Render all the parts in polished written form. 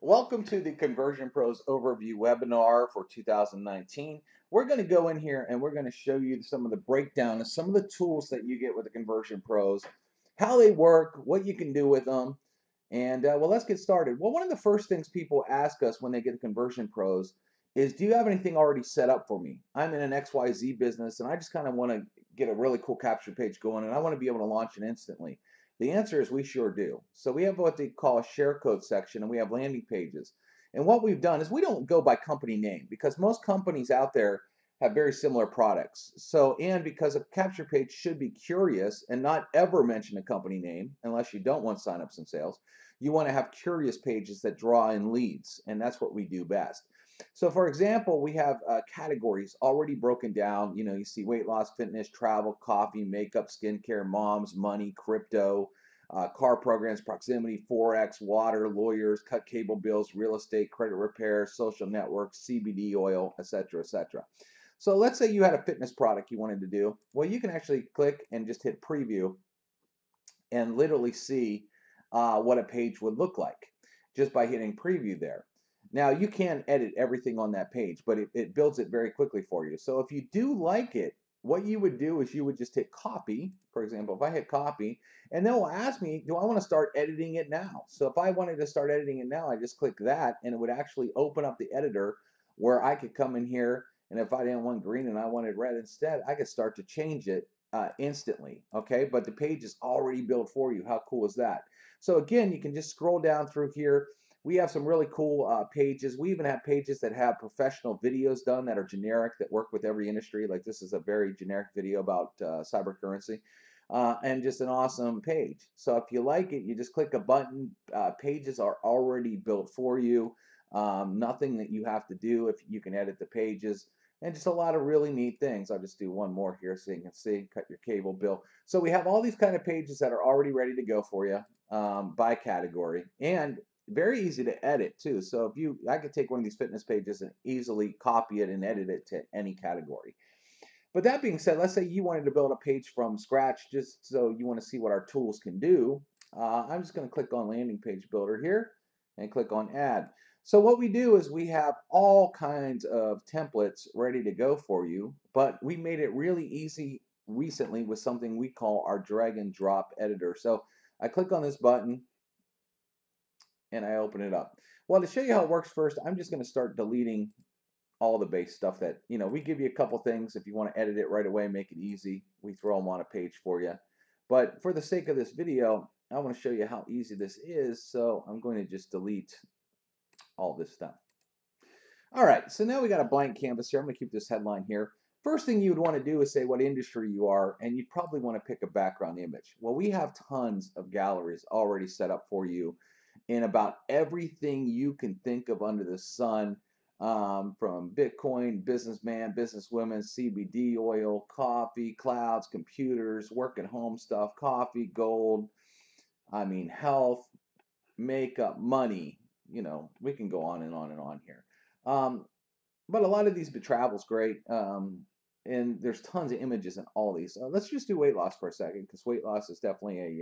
Welcome to the Conversion Pros Overview webinar for 2019. We're going to go in here and we're going to show you some of the breakdown of some of the tools that you get with the Conversion Pros, how they work, what you can do with them. And well, let's get started. Well, one of the first things people ask us when they get the Conversion Pros is, do you have anything already set up for me? I'm in an XYZ business and I just kind of want to get a really cool capture page going and I want to be able to launch it instantly. The answer is we sure do. So we have what they call a share code section and we have landing pages. And what we've done is we don't go by company name because most companies out there have very similar products. So, and because a capture page should be curious and not ever mention a company name unless you don't want signups and sales, you want to have curious pages that draw in leads. And that's what we do best. So, for example, we have categories already broken down. You know, you see weight loss, fitness, travel, coffee, makeup, skincare, moms, money, crypto, car programs, proximity, forex, water, lawyers, cut cable bills, real estate, credit repair, social networks, CBD oil, etc., etc. So let's say you had a fitness product you wanted to do. Well, you can actually click and just hit preview and literally see what a page would look like just by hitting preview there. Now you can edit everything on that page, but it builds it very quickly for you. So if you do like it, what you would do is you would just hit copy. For example, if I hit copy, and then it will ask me, do I want to start editing it now? So if I wanted to start editing it now, I just click that and it would actually open up the editor where I could come in here, and if I didn't want green and I wanted red instead, I could start to change it instantly. Okay, but the page is already built for you. How cool is that? So again, you can just scroll down through here. We have some really cool pages. We even have pages that have professional videos done that are generic that work with every industry. Like this is a very generic video about cyber currency. And just an awesome page. So if you like it, you just click a button. Pages are already built for you. Nothing that you have to do. If you can edit the pages, and just a lot of really neat things. I'll just do one more here so you can see, cut your cable bill. So we have all these kind of pages that are already ready to go for you by category and very easy to edit too. So if you, I could take one of these fitness pages and easily copy it and edit it to any category. But that being said, let's say you wanted to build a page from scratch just so you want to see what our tools can do. I'm just going to click on landing page builder here and click on add. So what we do is we have all kinds of templates ready to go for you, but we made it really easy recently with something we call our drag and drop editor. So I click on this button and I open it up. Well, to show you how it works first, I'm just going to start deleting all the base stuff that, you know, we give you a couple things. If you want to edit it right away, make it easy, we throw them on a page for you. But for the sake of this video, I want to show you how easy this is. So I'm going to just delete all this stuff. All right, so now we got a blank canvas here. I'm going to keep this headline here. First thing you would want to do is say what industry you are, and you'd probably want to pick a background image. Well, we have tons of galleries already set up for you in about everything you can think of under the sun, from Bitcoin, businessman, businesswomen, CBD oil, coffee, clouds, computers, work at home stuff, coffee, gold, I mean, health, makeup, money. You know, we can go on and on and on here. Um, but a lot of these, travel's great. And there's tons of images in all these. Let's just do weight loss for a second because weight loss is definitely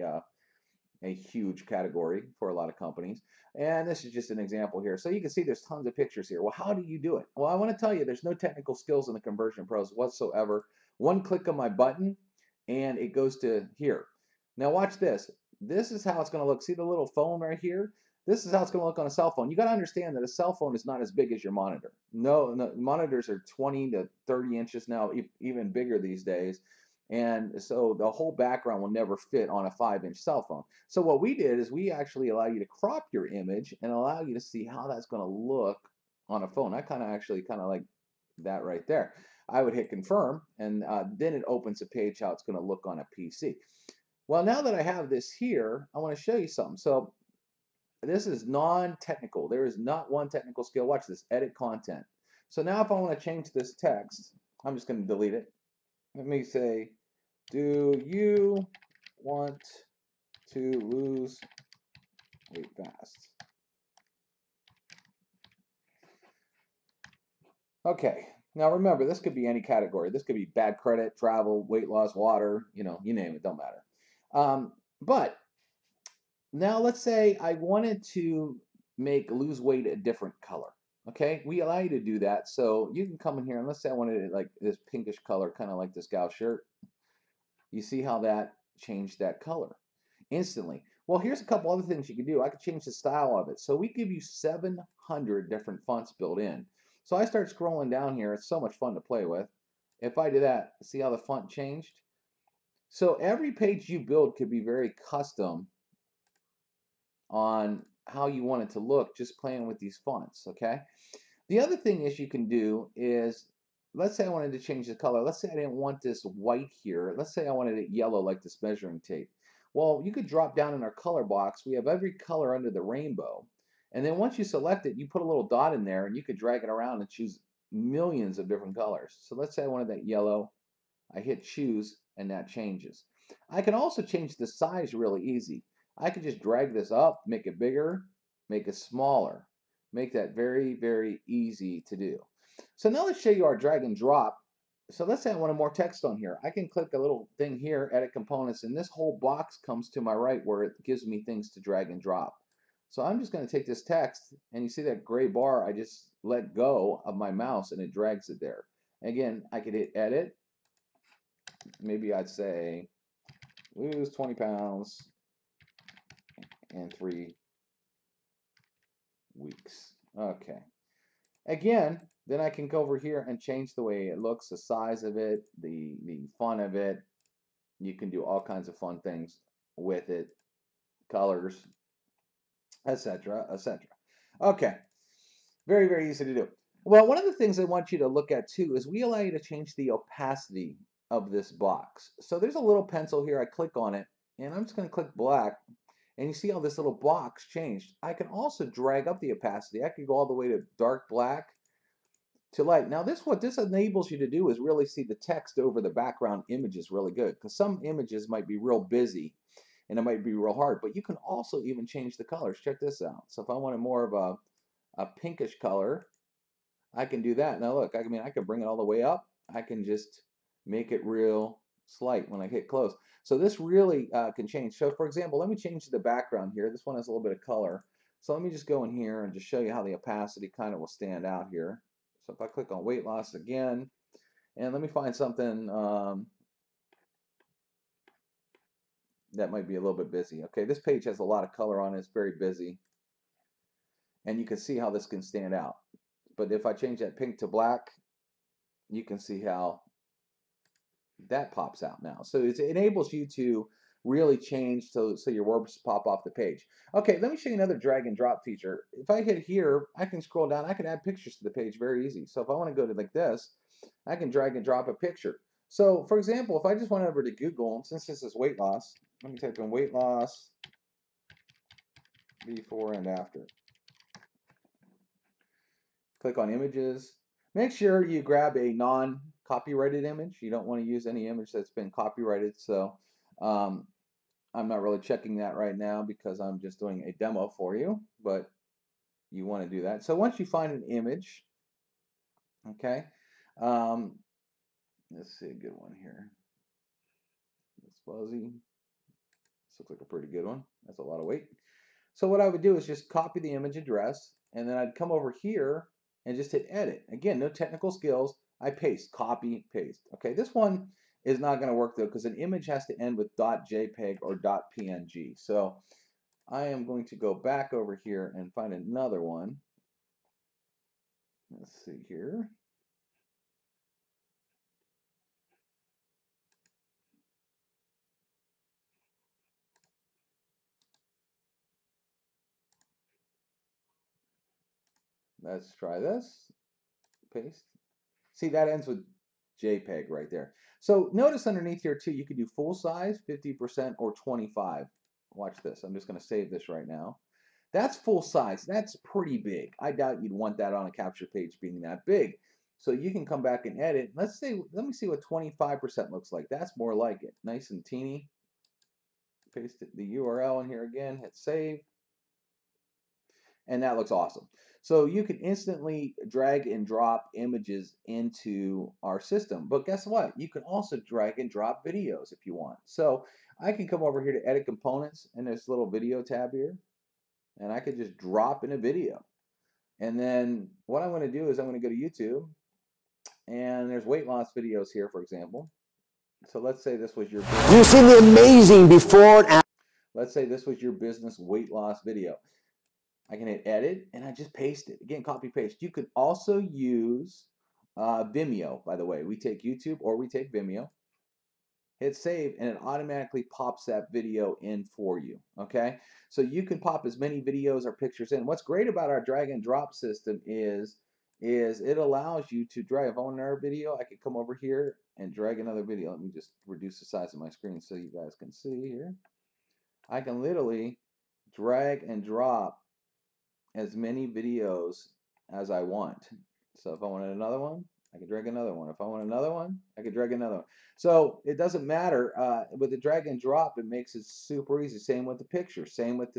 a huge category for a lot of companies. And this is just an example here. So you can see there's tons of pictures here. Well, how do you do it? Well, I want to tell you there's no technical skills in the Conversion Pros whatsoever. One click of my button and it goes to here. Now watch this. This is how it's going to look. See the little phone right here? This is how it's going to look on a cell phone. You got to understand that a cell phone is not as big as your monitor. No, no, monitors are 20 to 30 inches now, even bigger these days. And so the whole background will never fit on a 5-inch cell phone. So what we did is we actually allow you to crop your image and allow you to see how that's going to look on a phone. I kind of actually kind of like that right there. I would hit confirm, and then it opens a page how it's going to look on a PC. Well, now that I have this here, I want to show you something. So this is non-technical. There is not one technical skill. Watch this, edit content. So now if I want to change this text, I'm just going to delete it. Let me say, do you want to lose weight fast? Okay. Now remember, this could be any category. This could be bad credit, travel, weight loss, water, you know, you name it, don't matter. But now let's say I wanted to make lose weight a different color. Okay, we allow you to do that. So you can come in here and let's say I wanted it like this pinkish color, kind of like this gal shirt. You see how that changed that color instantly. Well, here's a couple other things you can do. I could change the style of it. So we give you 700 different fonts built in. So I start scrolling down here. It's so much fun to play with. If I do that, see how the font changed? So every page you build could be very custom on how you want it to look just playing with these fonts, okay? The other thing is you can do is, let's say I wanted to change the color. Let's say I didn't want this white here. Let's say I wanted it yellow like this measuring tape. Well, you could drop down in our color box. We have every color under the rainbow. And then once you select it, you put a little dot in there and you could drag it around and choose millions of different colors. So let's say I wanted that yellow. I hit choose and that changes. I can also change the size really easy. I could just drag this up, make it bigger, make it smaller, make that very, very easy to do. So now let's show you our drag and drop. So let's say I wanted more text on here. I can click a little thing here, edit components, and this whole box comes to my right where it gives me things to drag and drop. So I'm just going to take this text, and you see that gray bar, I just let go of my mouse and it drags it there. Again, I could hit edit. Maybe I'd say lose 20 pounds in 3 weeks. Okay. Again, then I can go over here and change the way it looks, the size of it, the fun of it. You can do all kinds of fun things with it, colors, etc., etc. Okay. Very, very easy to do. Well, one of the things I want you to look at too is we allow you to change the opacity of this box. So there's a little pencil here. I click on it, and I'm just going to click black. And you see how this little box changed. I can also drag up the opacity. I could go all the way to dark black to light. Now what this enables you to do is really see the text over the background images really good, because some images might be real busy and it might be real hard, but you can also even change the colors. Check this out. So if I wanted more of a pinkish color, I can do that. Now look, I mean, I can bring it all the way up. I can just make it real slight when I hit close. So this really can change. So for example, let me change the background here. This one has a little bit of color. So let me just go in here and just show you how the opacity kind of will stand out here. So if I click on weight loss again, and let me find something that might be a little bit busy. Okay, this page has a lot of color on it. It's very busy. And you can see how this can stand out. But if I change that pink to black, you can see how that pops out now. So it enables you to really change so your words pop off the page. Okay, let me show you another drag and drop feature. If I hit here, I can scroll down. I can add pictures to the page very easy. So if I want to go to like this, I can drag and drop a picture. So for example, if I just went over to Google, and since this is weight loss, let me type in weight loss before and after. Click on images. Make sure you grab a non-copyrighted image. You don't want to use any image that's been copyrighted. So um, I'm not really checking that right now because I'm just doing a demo for you, but you want to do that. So once you find an image, okay, um, let's see a good one here. It's fuzzy. This looks like a pretty good one. That's a lot of weight. So what I would do is just copy the image address, and then I'd come over here and just hit edit. Again, no technical skills. I paste, copy, paste. Okay, this one is not going to work though because an image has to end with .jpeg or .png. So I am going to go back over here and find another one. Let's see here. Let's try this. Paste. See, that ends with JPEG right there. So notice underneath here too, you could do full size, 50% or 25. Watch this. I'm just going to save this right now. That's full size. That's pretty big. I doubt you'd want that on a capture page being that big. So you can come back and edit. Let me see what 25% looks like. That's more like it. Nice and teeny. Paste the URL in here again, hit save. And that looks awesome. So you can instantly drag and drop images into our system. But guess what? You can also drag and drop videos if you want. So I can come over here to edit components and this little video tab here. and I could just drop in a video. And then what I'm going to do is I'm going to go to YouTube, and there's weight loss videos here, for example. So let's say this was your business. You see the amazing before and after. Let's say this was your business weight loss video. I can hit edit and I just paste it. Again, copy paste. You could also use Vimeo, by the way. We take YouTube or we take Vimeo. Hit save and it automatically pops that video in for you. Okay, so you can pop as many videos or pictures in. What's great about our drag and drop system is it allows you to drag. If I want another video, I could come over here and drag another video. Let me just reduce the size of my screen so you guys can see here. I can literally drag and drop as many videos as I want. So if I wanted another one, I could drag another one. If I want another one, I could drag another one. So it doesn't matter with the drag and drop. It makes it super easy. Same with the picture. Same with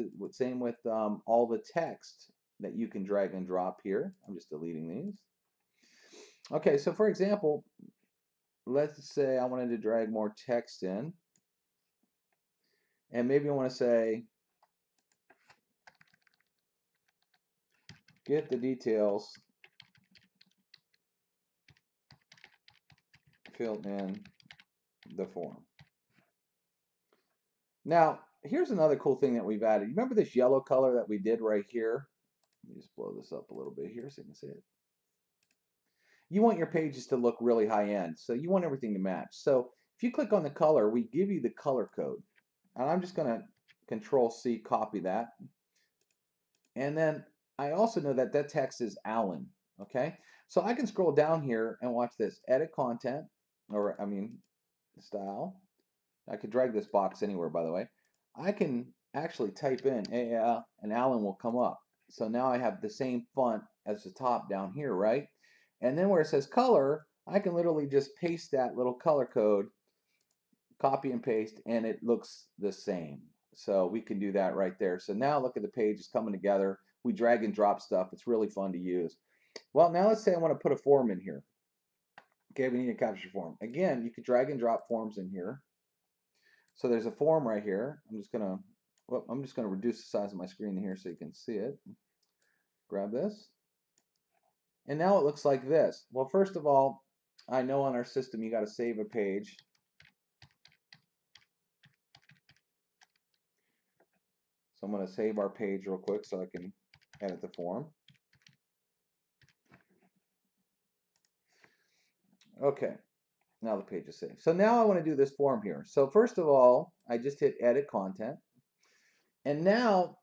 all the text that you can drag and drop here. I'm just deleting these. Okay, so for example, let's say I wanted to drag more text in, and maybe I want to say, get the details filled in the form. Now, here's another cool thing that we've added. Remember this yellow color that we did right here? Let me just blow this up a little bit here so you can see it. You want your pages to look really high end, so you want everything to match. So if you click on the color, we give you the color code. And I'm just going to Control-C, copy that. And then I also know that that text is Allen, okay? So I can scroll down here and watch this. Edit content, or I mean, style. I could drag this box anywhere, by the way. I can actually type in AL and Allen will come up. So now I have the same font as the top down here, right? And then where it says color, I can literally just paste that little color code, copy and paste, and it looks the same. So we can do that right there. So now look at the page, it's coming together. We drag and drop stuff. It's really fun to use. Well, now let's say I want to put a form in here. Okay, we need a capture form. Again, you could drag and drop forms in here. So there's a form right here. I'm just gonna reduce the size of my screen here so you can see it. Grab this. And now it looks like this. Well, first of all, I know on our system you got to save a page. So I'm going to save our page real quick so I can edit the form. Okay, now the page is saved. So now I want to do this form here. So first of all, I just hit edit content. And now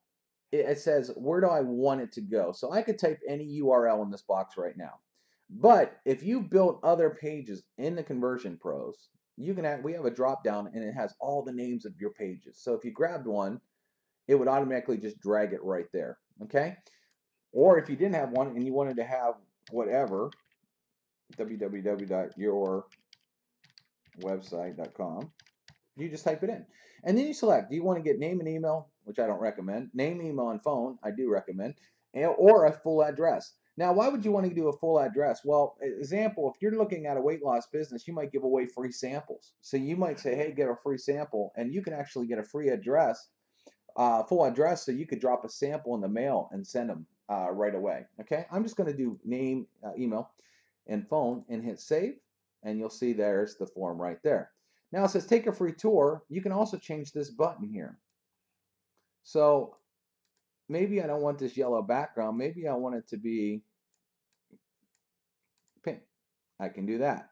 it says, where do I want it to go? So I could type any URL in this box right now. But if you built other pages in the Conversion Pros, you can we have a drop down and it has all the names of your pages. So if you grabbed one, it would automatically just drag it right there. Okay? Or if you didn't have one and you wanted to have whatever, www.yourwebsite.com, you just type it in. And then you select, do you want to get name and email, which I don't recommend, name, email, and phone, I do recommend, or a full address. Now, why would you want to do a full address? Well, example, if you're looking at a weight loss business, you might give away free samples. So you might say, hey, get a free sample, and you can actually get a free address, full address, so you could drop a sample in the mail and send them right away. Okay, I'm just going to do name, email, and phone, and hit save, and you'll see there's the form right there. Now it says take a free tour. You can also change this button here. So maybe I don't want this yellow background. Maybe I want it to be pink. I can do that.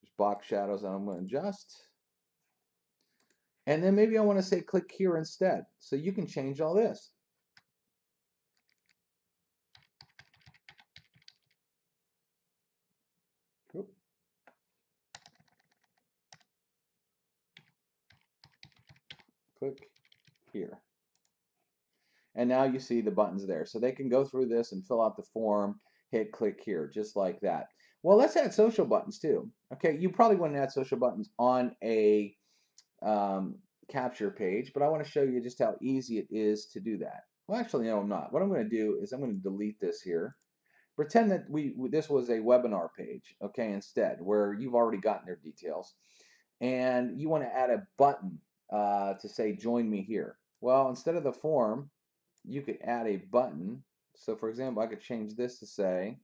There's box shadows that I'm going to adjust. And then maybe I want to say click here instead. So you can change all this. Click here. And now you see the buttons there. So they can go through this and fill out the form, hit click here, just like that. Well, let's add social buttons too. Okay, you probably want to add social buttons on a capture page, but I want to show you just how easy it is to do that. Well, actually, no, I'm not. What I'm going to do is I'm going to delete this here. Pretend that this was a webinar page, okay, instead, where you've already gotten their details. And you want to add a button to say, join me here. Well, instead of the form, you could add a button. So for example, I could change this to say,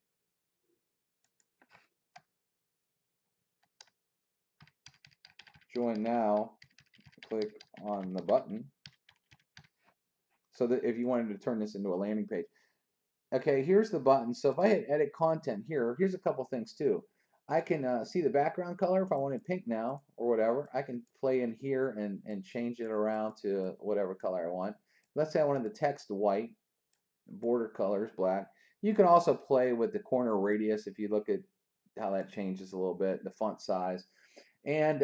join now, click on the button. So that if you wanted to turn this into a landing page. Okay, here's the button. So if I hit edit content here, here's a couple things too. I can see the background color if I want it pink now or whatever. I can play in here and change it around to whatever color I want. Let's say I wanted the text white, border color is black. You can also play with the corner radius if you look at how that changes a little bit, the font size, and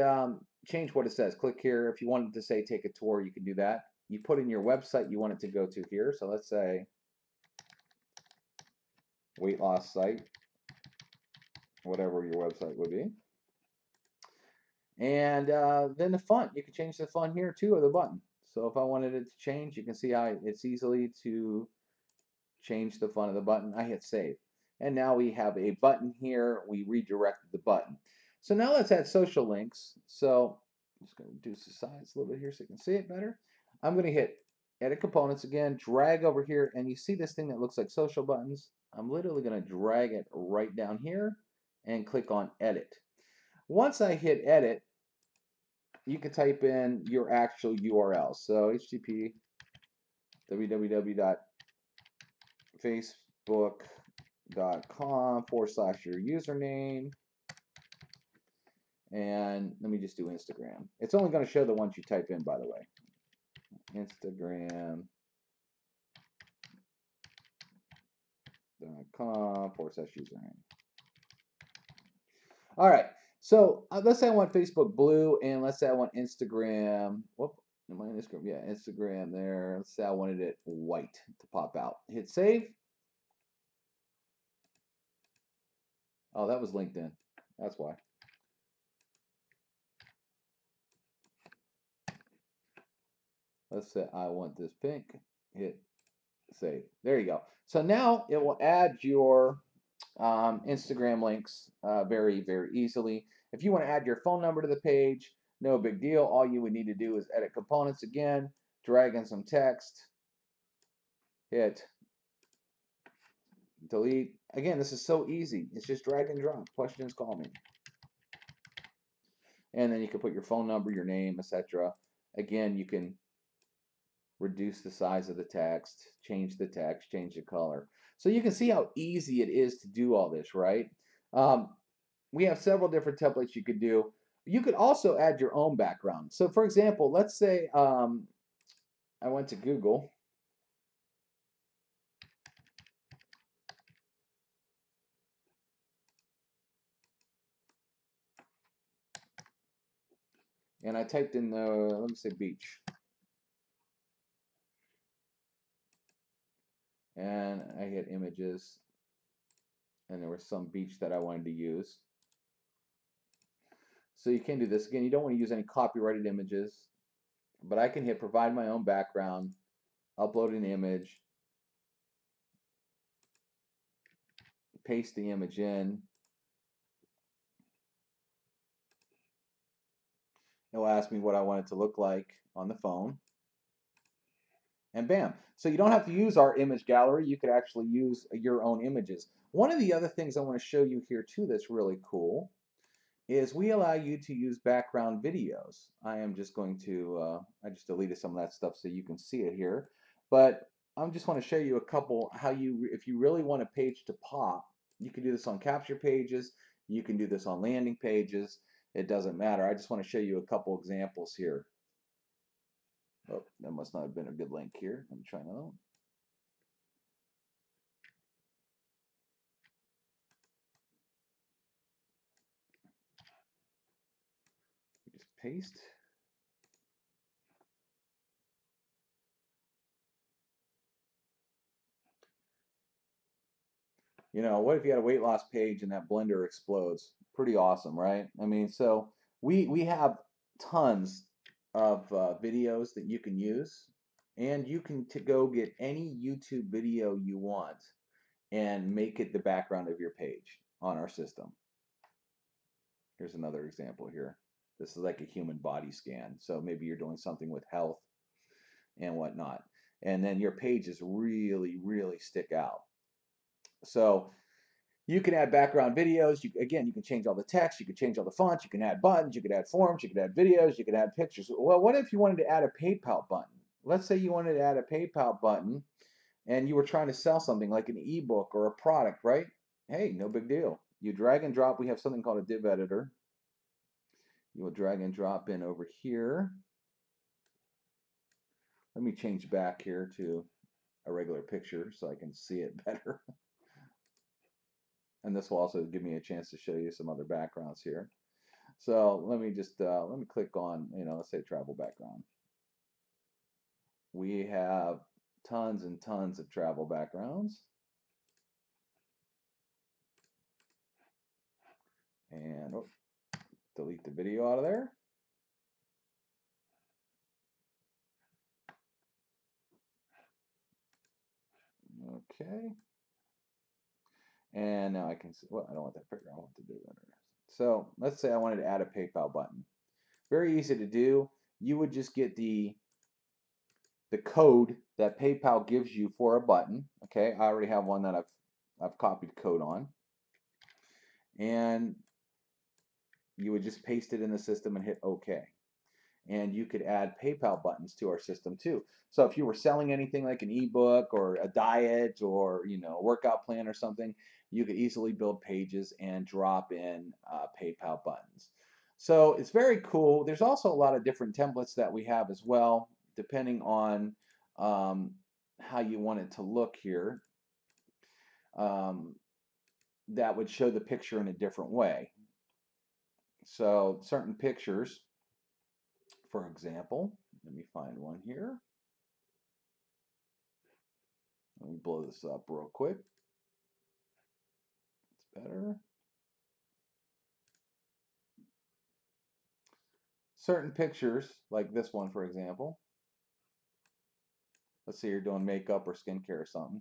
change what it says. Click here. If you wanted to say take a tour, you can do that. You put in your website you want it to go to here. So let's say weight loss site, whatever your website would be. And then the font, you can change the font here too, or the button. So if I wanted it to change, you can see how it's easily to change the font of the button. I hit save. And now we have a button here. We redirected the button. So now let's add social links. So I'm just going to reduce the size a little bit here so you can see it better. I'm going to hit edit components again, drag over here, and you see this thing that looks like social buttons. I'm literally going to drag it right down here and click on edit. Once I hit edit, you can type in your actual URL. So http www.facebook.com/your username. And let me just do Instagram. It's only going to show the ones you type in, by the way. Instagram.com/username. All right. So let's say I want Facebook blue, and let's say I want Instagram. Whoop, am I in Instagram? Yeah, Instagram there. Let's say I wanted it white to pop out. Hit save. Oh, that was LinkedIn. That's why. Let's say I want this pink. Hit save. There you go. So now it will add your Instagram links very, very easily. If you want to add your phone number to the page, no big deal. All you would need to do is edit components again, drag in some text, hit delete. Again, this is so easy. It's just drag and drop. Questions, call me. And then you can put your phone number, your name, etc. Again, you can reduce the size of the text, change the color. So you can see how easy it is to do all this, right? We have several different templates you could do. You could also add your own background. So for example, let's say I went to Google. And I typed in, let me say beach. And I hit images. And there was some beach that I wanted to use. So you can do this. Again, you don't want to use any copyrighted images. But I can hit provide my own background, upload an image, paste the image in. It will ask me what I want it to look like on the phone. And bam. So you don't have to use our image gallery. You could actually use your own images. One of the other things I want to show you here too that's really cool is we allow you to use background videos. I am just going to, I just deleted some of that stuff so you can see it here. But I just want to show you a couple how you, if you really want a page to pop, you can do this on capture pages. You can do this on landing pages. It doesn't matter. I just want to show you a couple examples here. Oh, that must not have been a good link here. Let me try another one. Just paste. You know, what if you had a weight loss page and that blender explodes? Pretty awesome, right? I mean, so we have tons of videos that you can use, and you can go get any YouTube video you want and make it the background of your page on our system. Here's another example here. This is like a human body scan. So maybe you're doing something with health and whatnot. and then your pages really, really stick out. So you can add background videos. Again, you can change all the text. You can change all the fonts. You can add buttons. You can add forms. You can add videos. You can add pictures. Well, what if you wanted to add a PayPal button? Let's say you wanted to add a PayPal button and you were trying to sell something like an ebook or a product, right? Hey, no big deal. You drag and drop. We have something called a div editor. You will drag and drop in over here. Let me change back here to a regular picture so I can see it better. And this will also give me a chance to show you some other backgrounds here. So let me just let me click on, let's say travel background. We have tons and tons of travel backgrounds. And delete the video out of there. Okay. And now I can see, well, I don't want that picture. I want to do that. So let's say I wanted to add a PayPal button. Very easy to do. You would just get the code that PayPal gives you for a button. Okay, I already have one that I've copied code on. And you would just paste it in the system and hit OK. And you could add PayPal buttons to our system too. So if you were selling anything like an ebook or a diet or a workout plan or something, you could easily build pages and drop in PayPal buttons. So it's very cool. There's also a lot of different templates that we have as well, depending on how you want it to look here. That would show the picture in a different way. So certain pictures, for example, let me find one here. Let me blow this up real quick. It's better. Certain pictures, like this one, for example. Let's say you're doing makeup or skincare or something.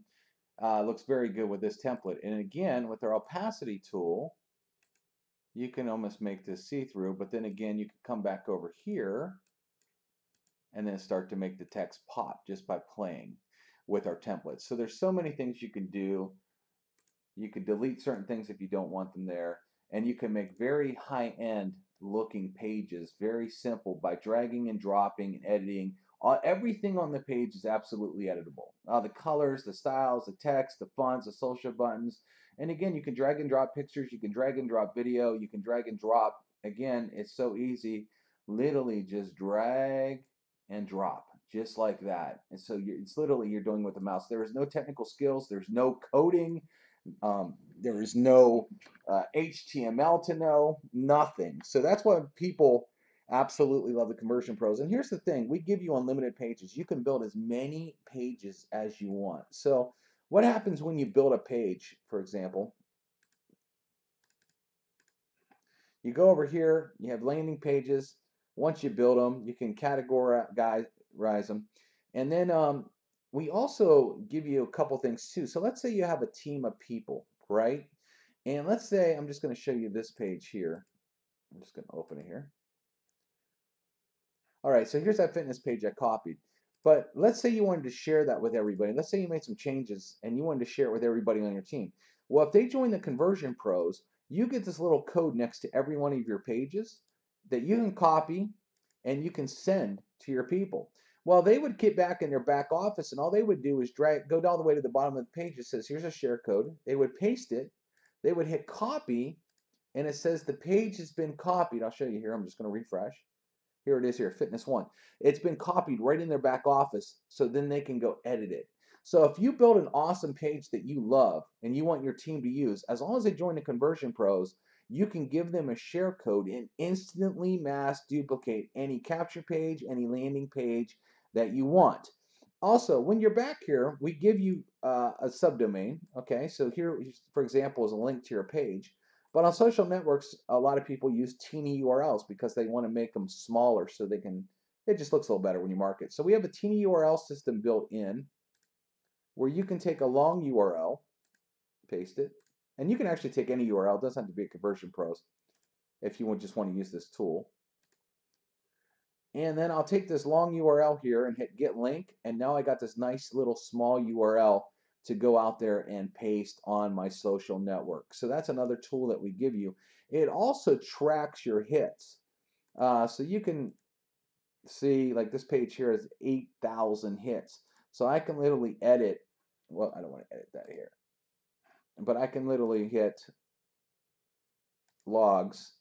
Looks very good with this template. And again, with our opacity tool, you can almost make this see-through, but then again, you can come back over here and then start to make the text pop just by playing with our templates. So there's so many things you can do. You can delete certain things if you don't want them there, and you can make very high-end looking pages very simple by dragging and dropping and editing. Everything on the page is absolutely editable. The colors, the styles, the text, the fonts, the social buttons. And again, you can drag and drop pictures, you can drag and drop video, you can drag and drop. Again, it's so easy. Literally just drag and drop just like that. And so it's literally you're doing with the mouse. There is no technical skills, there's no coding. There is no HTML to know, nothing. So that's why people absolutely love the Conversion Pros. And here's the thing, we give you unlimited pages. You can build as many pages as you want. So what happens when you build a page, for example? You go over here, you have landing pages. Once you build them, you can categorize them. And then we also give you a couple things too. So let's say you have a team of people, right? And let's say I'm just going to show you this page here. I'm just going to open it here. All right, so here's that fitness page I copied. But let's say you wanted to share that with everybody. Let's say you made some changes and you wanted to share it with everybody on your team. Well, if they join the Conversion Pros, you get this little code next to every one of your pages that you can copy and you can send to your people. Well, they would get back in their back office and all they would do is go all the way to the bottom of the page. It says, here's a share code. They would paste it. They would hit copy and it says the page has been copied. I'll show you here. I'm just going to refresh. Here it is here, Fitness One. It's been copied right in their back office, so then they can go edit it. So if you build an awesome page that you love and you want your team to use, as long as they join the Conversion Pros, you can give them a share code and instantly mass duplicate any capture page, any landing page that you want. Also, when you're back here, we give you a subdomain. Okay, so here, for example, is a link to your page. But on social networks, a lot of people use teeny URLs because they want to make them smaller so it just looks a little better when you market. So we have a teeny URL system built in where you can take a long URL, paste it, and you can actually take any URL. It doesn't have to be a Conversion Pros if you just want to use this tool. And then I'll take this long URL here and hit get link. And now I got this nice little small URL to go out there and paste on my social network. So that's another tool that we give you. It also tracks your hits. So you can see, like, this page here is 8,000 hits. So I can literally edit, well, I don't want to edit that here, but I can literally hit logs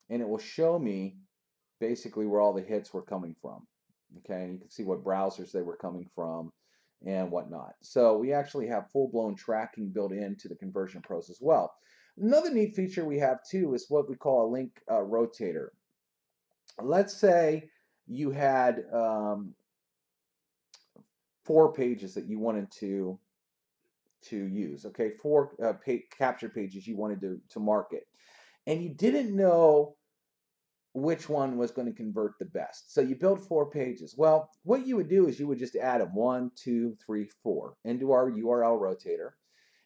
and it will show me basically where all the hits were coming from. Okay, and you can see what browsers they were coming from and whatnot. So we actually have full-blown tracking built into the Conversion Pros as well. Another neat feature we have too is what we call a link rotator. Let's say you had 4 pages that you wanted to use. Okay, 4 capture pages you wanted to market, and you didn't know which one was going to convert the best. So you build 4 pages. Well, what you would do is you would just add them 1, 2, 3, 4 into our URL rotator.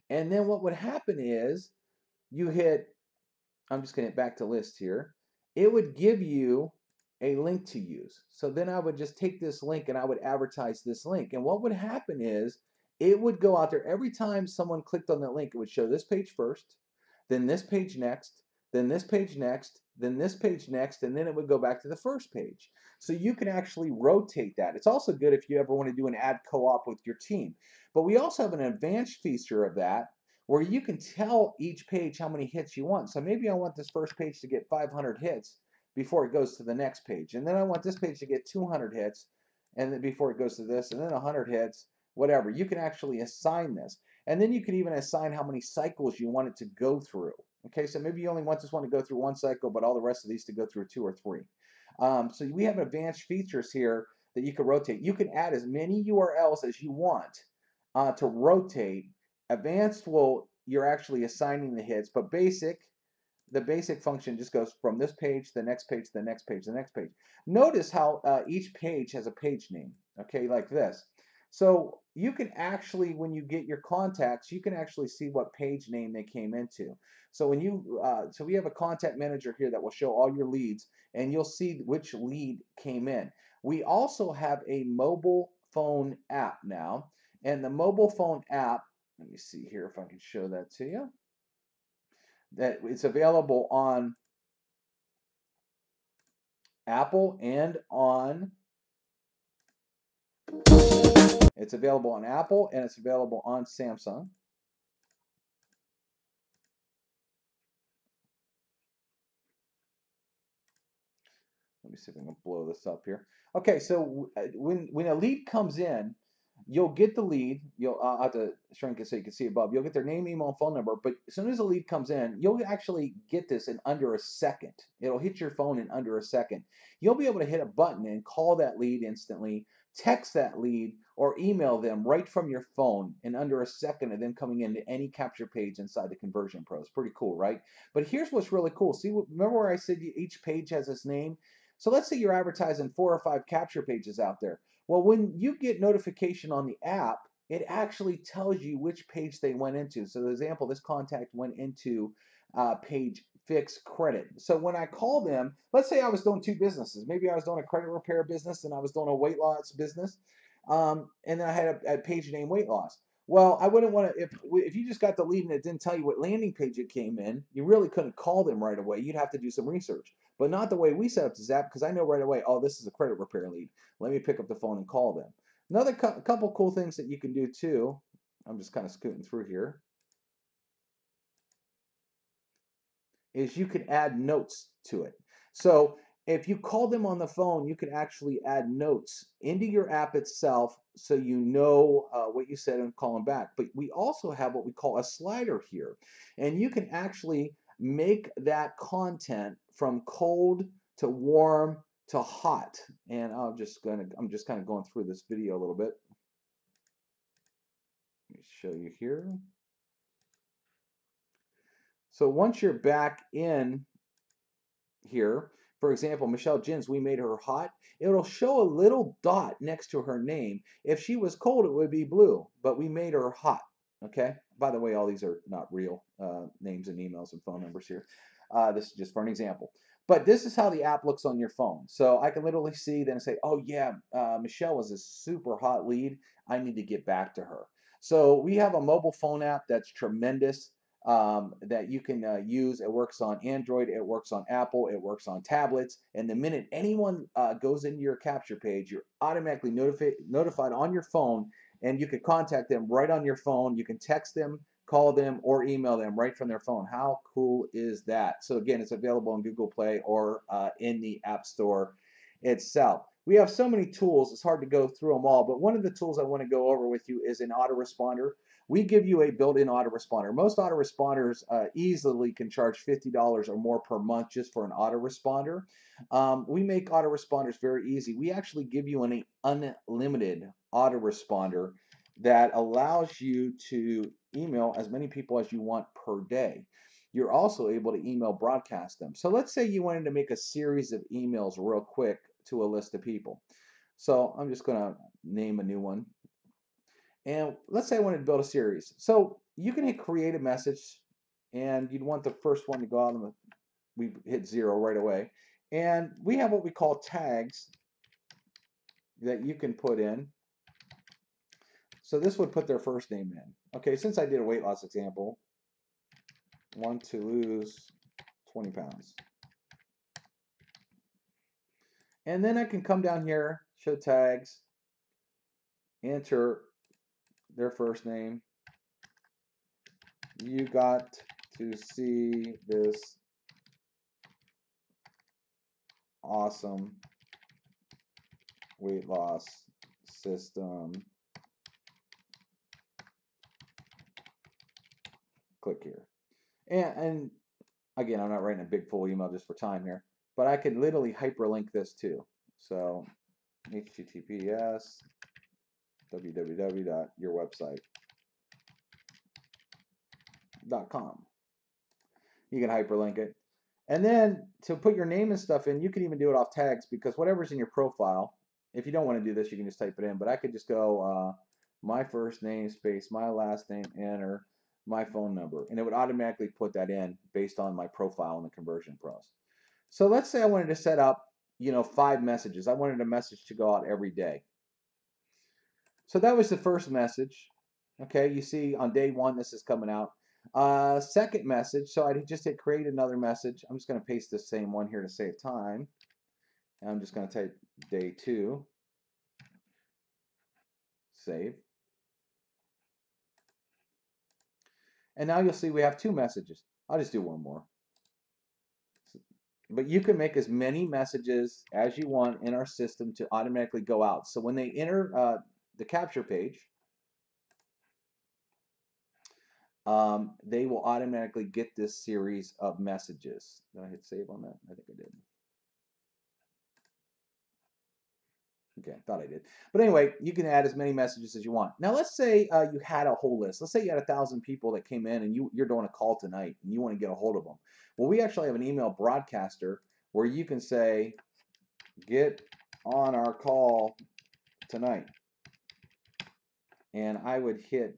And then what would happen is you hit, I'm just going to hit back to list here. It would give you a link to use. So then I would just take this link and I would advertise this link. And what would happen is it would go out there every time someone clicked on that link, it would show this page first, then this page next, then this page next, then this page next, and then it would go back to the first page. So you can actually rotate that. It's also good if you ever want to do an ad co-op with your team. But we also have an advanced feature of that where you can tell each page how many hits you want. So maybe I want this first page to get 500 hits before it goes to the next page. And then I want this page to get 200 hits and then before it goes to this, and then 100 hits, whatever. You can actually assign this. And then you can even assign how many cycles you want it to go through. Okay, so maybe you only want this one to go through 1 cycle, but all the rest of these to go through 2 or 3. So we have advanced features here that you can rotate. You can add as many URLs as you want to rotate. Advanced you're actually assigning the hits, but the basic function just goes from this page to the next page to the next page to the next page. Notice how each page has a page name, okay, like this. So you can actually, when you get your contacts, you can actually see what page name they came into. So when you, so we have a contact manager here that will show all your leads, and you'll see which lead came in. We also have a mobile phone app now, and the mobile phone app, let me see here if I can show that to you. That it's available on Apple and on it's available on Apple and it's available on Samsung. Let me see if I can blow this up here. Okay, so when a lead comes in, you'll get the lead. I'll have to shrink it so you can see above. You'll get their name, email, and phone number. But as soon as a lead comes in, you'll actually get this in under a second. It'll hit your phone in under a second. You'll be able to hit a button and call that lead instantly, text that lead, or email them right from your phone in under a second of them coming into any capture page inside the Conversion Pros. Pretty cool, right? But here's what's really cool. See, remember where I said each page has its name? So let's say you're advertising 4 or 5 capture pages out there. Well, when you get notification on the app, it actually tells you which page they went into. So, for example, this contact went into page fix credit. So when I call them, let's say I was doing 2 businesses. Maybe I was doing a credit repair business and I was doing a weight loss business. And then I had a page name weight loss. Well, I wouldn't want to, if you just got the lead and it didn't tell you what landing page it came in, you really couldn't call them right away. You'd have to do some research, but not the way we set up Zap, because I know right away, oh, this is a credit repair lead. Let me pick up the phone and call them. Another couple cool things that you can do too, I'm just kind of scooting through here, is you can add notes to it. So if you call them on the phone, you can actually add notes into your app itself so you know what you said and call them back. But we also have what we call a slider here. And you can actually make that content from cold to warm to hot. And I'm just kind of going through this video a little bit. Let me show you here. So once you're back in here, for example, Michelle Jins, we made her hot. It'll show a little dot next to her name. If she was cold, it would be blue, but we made her hot. Okay. By the way, all these are not real names and emails and phone numbers here. This is just for an example. But this is how the app looks on your phone. So I can literally see then say, oh yeah, Michelle was a super hot lead. I need to get back to her. So we have a mobile phone app that's tremendous, that you can use. It works on Android, it works on Apple, it works on tablets. And the minute anyone goes into your capture page, you're automatically notified on your phone, and you can contact them right on your phone. You can text them, call them, or email them right from their phone. How cool is that? So again, it's available on Google Play or in the App Store itself. We have so many tools, it's hard to go through them all, but one of the tools I want to go over with you is an autoresponder. We give you a built-in autoresponder. Most autoresponders easily can charge $50 or more per month just for an autoresponder. We make autoresponders very easy. We actually give you an unlimited autoresponder that allows you to email as many people as you want per day. You're also able to email broadcast them. So let's say you wanted to make a series of emails real quick to a list of people. So I'm just going to name a new one. And let's say I wanted to build a series. So you can hit create a message, and you'd want the first one to go out, and we hit 0 right away. And we have what we call tags that you can put in. So this would put their first name in. Okay, since I did a weight loss example, want to lose 20 pounds. And then I can come down here, show tags, enter their first name. You got to see this awesome weight loss system. Click here. And again, I'm not writing a big full email just for time here, but I could literally hyperlink this too. So https www.yourwebsite.com. You can hyperlink it. And then to put your name and stuff in, you can even do it off tags, because whatever's in your profile, if you don't want to do this, you can just type it in. But I could just go my first name space, my last name, enter my phone number, and it would automatically put that in based on my profile in the Conversion Pros. So let's say I wanted to set up, 5 messages. I wanted a message to go out every day. So that was the first message. Okay, you see on day 1, this is coming out. Second message, so I just hit create another message. I'm just going to paste the same one here to save time. And I'm just going to type day 2, save. And now you'll see we have 2 messages. I'll just do one more. But you can make as many messages as you want in our system to automatically go out. So when they enter the capture page, they will automatically get this series of messages. Did I hit save on that? I think I did. Okay, I thought I did. But anyway, you can add as many messages as you want. Now, let's say you had a whole list. Let's say you had 1,000 people that came in, and you're doing a call tonight, and you want to get a hold of them. Well, we actually have an email broadcaster where you can say, get on our call tonight. And I would hit,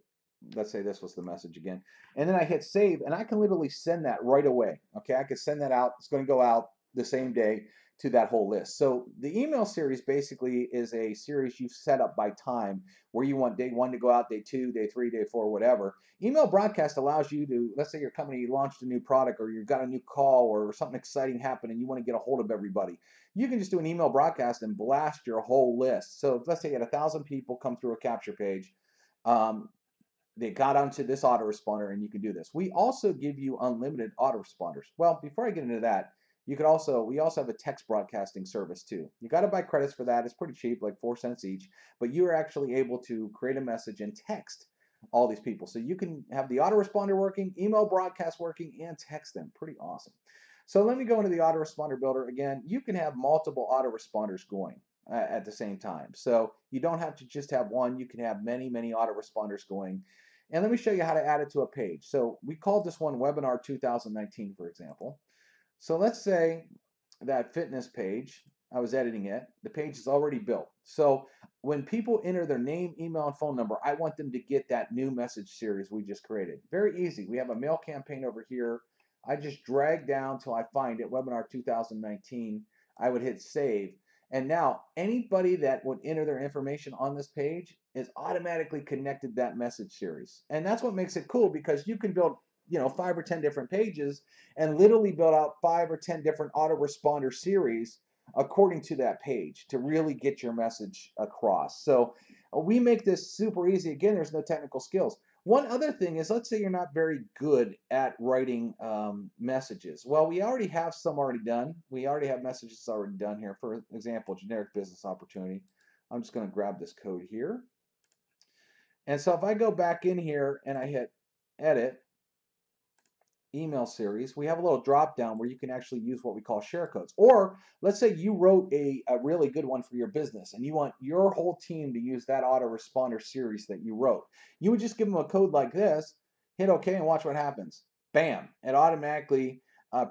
let's say this was the message again. And then I hit save, and I can literally send that right away. Okay, I could send that out. It's going to go out the same day to that whole list. So the email series basically is a series you've set up by time, where you want day 1 to go out, day 2, day 3, day 4, whatever. Email broadcast allows you to, let's say your company launched a new product, or you've got a new call, or something exciting happened and you want to get a hold of everybody. You can just do an email broadcast and blast your whole list. So let's say you had 1,000 people come through a capture page. They got onto this autoresponder, and you can do this. We also give you unlimited autoresponders. Well, before I get into that, we also have a text broadcasting service too. You got to buy credits for that. It's pretty cheap, like 4 cents each, but you are actually able to create a message and text all these people. So you can have the autoresponder working, email broadcast working, and text them. Pretty awesome. So let me go into the autoresponder builder again. You can have multiple autoresponders going at the same time. So you don't have to just have one. You can have many, many autoresponders going. And let me show you how to add it to a page. So we called this one Webinar 2019, for example. So let's say that fitness page, I was editing it. The page is already built. So when people enter their name, email, and phone number, I want them to get that new message series we just created. Very easy. We have a mail campaign over here. I just drag down till I find it, webinar 2019. I would hit save. And now anybody that would enter their information on this page is automatically connected to that message series. And that's what makes it cool, because you can build, 5 or 10 different pages and literally build out 5 or 10 different autoresponder series according to that page to really get your message across. So we make this super easy. Again, there's no technical skills. One other thing is, let's say you're not very good at writing messages. Well, we already have some already done. We already have messages already done here. For example, generic business opportunity. I'm just going to grab this code here. And so if I go back in here and I hit edit, email series, we have a little drop down where you can actually use what we call share codes. Or let's say you wrote a really good one for your business and you want your whole team to use that autoresponder series that you wrote. You would just give them a code like this, hit OK, and watch what happens. Bam, it automatically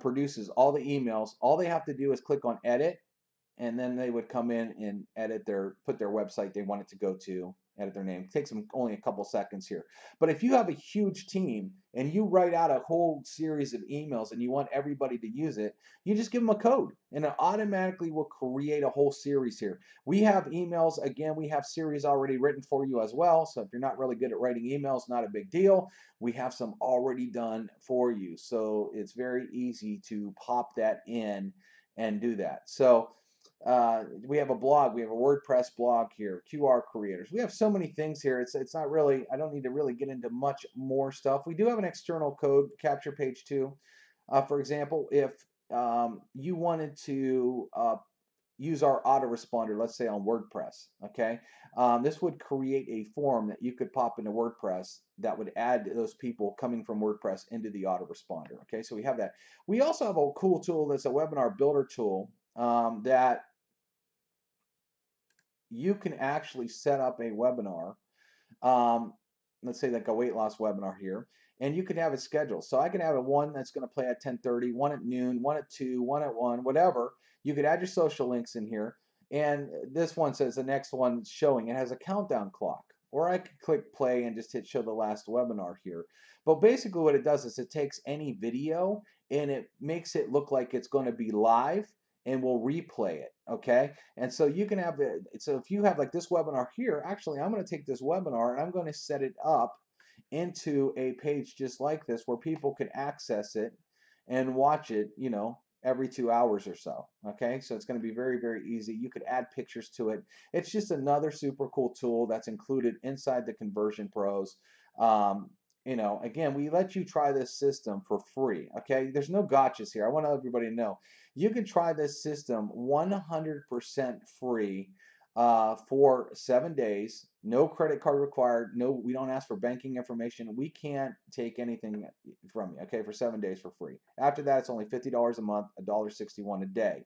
produces all the emails. All they have to do is click on edit, and then they would come in and put their website they want it to go to, edit their name. It takes them only a couple seconds here. But if you have a huge team and you write out a whole series of emails and you want everybody to use it, you just give them a code and it automatically will create a whole series here. We have emails, again, we have series already written for you as well. So if you're not really good at writing emails, not a big deal. We have some already done for you. So it's very easy to pop that in and do that. So we have a blog, we have a WordPress blog here, QR creators. We have so many things here. It's not really, I don't need to really get into much more stuff. We do have an external code capture page too. For example, if you wanted to use our autoresponder, let's say on WordPress, okay? This would create a form that you could pop into WordPress that would add those people coming from WordPress into the autoresponder, okay? So we have that. We also have a cool tool that's a webinar builder tool that you can actually set up a webinar. Um, let's say like a weight loss webinar here, and you can have it scheduled. So I can have a one that's going to play at 10:30, one at noon, one at 2, one at 1, whatever. You could add your social links in here. And this one says the next one showing. It has a countdown clock. Or I could click play and just hit show the last webinar here. But basically what it does is it takes any video and it makes it look like it's going to be live and will replay it, okay? And so you can have the, so if you have like this webinar here, actually I'm going to take this webinar and I'm going to set it up into a page just like this where people can access it and watch it, every 2 hours or so, okay? So it's going to be very, very easy. You could add pictures to it. It's just another super cool tool that's included inside the Conversion Pros. Um, again, we let you try this system for free, okay? There's no gotchas here. I want everybody to know you can try this system 100% free for 7 days. No credit card required. No, we don't ask for banking information. We can't take anything from you, okay, for 7 days for free. After that, it's only $50 a month, $1.61 a day.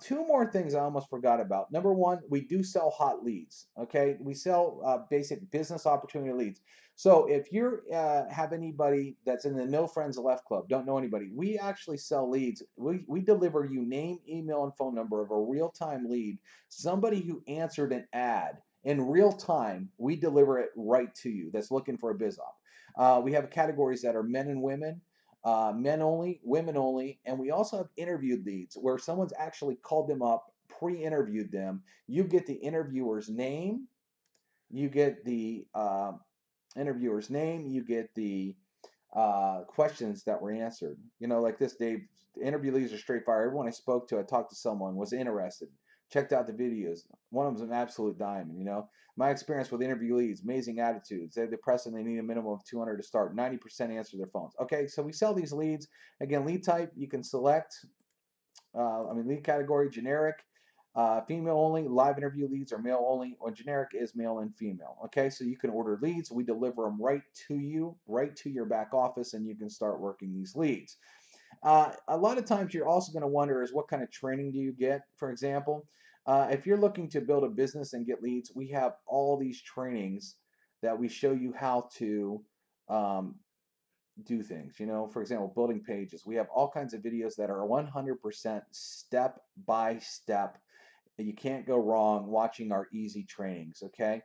Two more things I almost forgot about. Number one, we do sell hot leads. Okay, we sell basic business opportunity leads. So if you have anybody that's in the No Friends Left Club, don't know anybody, we actually sell leads. We deliver you name, email, and phone number of a real-time lead, somebody who answered an ad in real time. We deliver it right to you. That's looking for a biz op. We have categories that are men and women, men only, women only, and we also have interviewed leads where someone's actually called them up, pre-interviewed them. You get the interviewer's name, you get the interviewer's name, you get the questions that were answered. Like this, Dave, interview leads are straight fire. Everyone I spoke to, I talked to someone, was interested, checked out the videos. One of them's an absolute diamond. My experience with interview leads, amazing attitudes. They're depressed and they need a minimum of 200 to start. 90% answer their phones. Okay, so we sell these leads. Again, lead type, you can select, lead category, generic, female only, live interview leads are male only, or generic is male and female. Okay, so you can order leads. We deliver them right to you, right to your back office, and you can start working these leads. A lot of times you're also going to wonder is what kind of training do you get? For example, if you're looking to build a business and get leads, we have all these trainings that we show you how to um, do things. For example, building pages. We have all kinds of videos that are 100% step by step You can't go wrong watching our easy trainings, okay?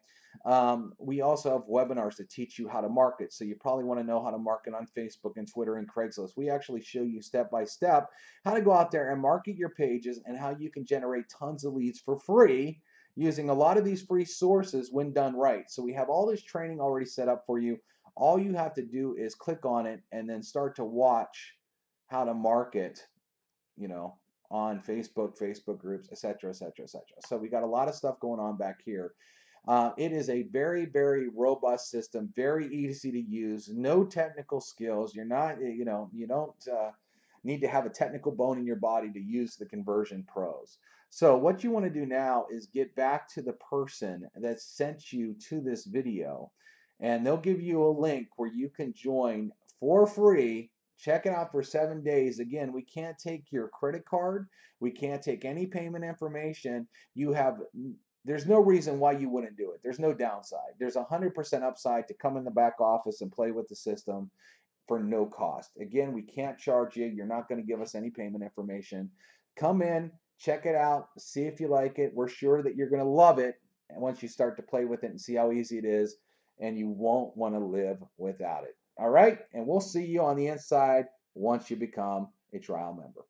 We also have webinars that teach you how to market. So you probably want to know how to market on Facebook and Twitter and Craigslist. We actually show you step by step how to go out there and market your pages and how you can generate tons of leads for free using a lot of these free sources when done right. So we have all this training already set up for you. All you have to do is click on it and then start to watch how to market, you know, on Facebook, Facebook groups, et cetera, et cetera, et cetera. So we got a lot of stuff going on back here. It is a very, very robust system, very easy to use, no technical skills. You're not, you don't need to have a technical bone in your body to use the Conversion Pros. So what you want to do now is get back to the person that sent you to this video, and they'll give you a link where you can join for free. Check it out for 7 days. Again, we can't take your credit card. We can't take any payment information. There's no reason why you wouldn't do it. There's no downside. There's 100% upside to come in the back office and play with the system for no cost. Again, we can't charge you. You're not going to give us any payment information. Come in, check it out, see if you like it. We're sure that you're going to love it once you start to play with it and see how easy it is, and you won't want to live without it. All right? And we'll see you on the inside once you become a trial member.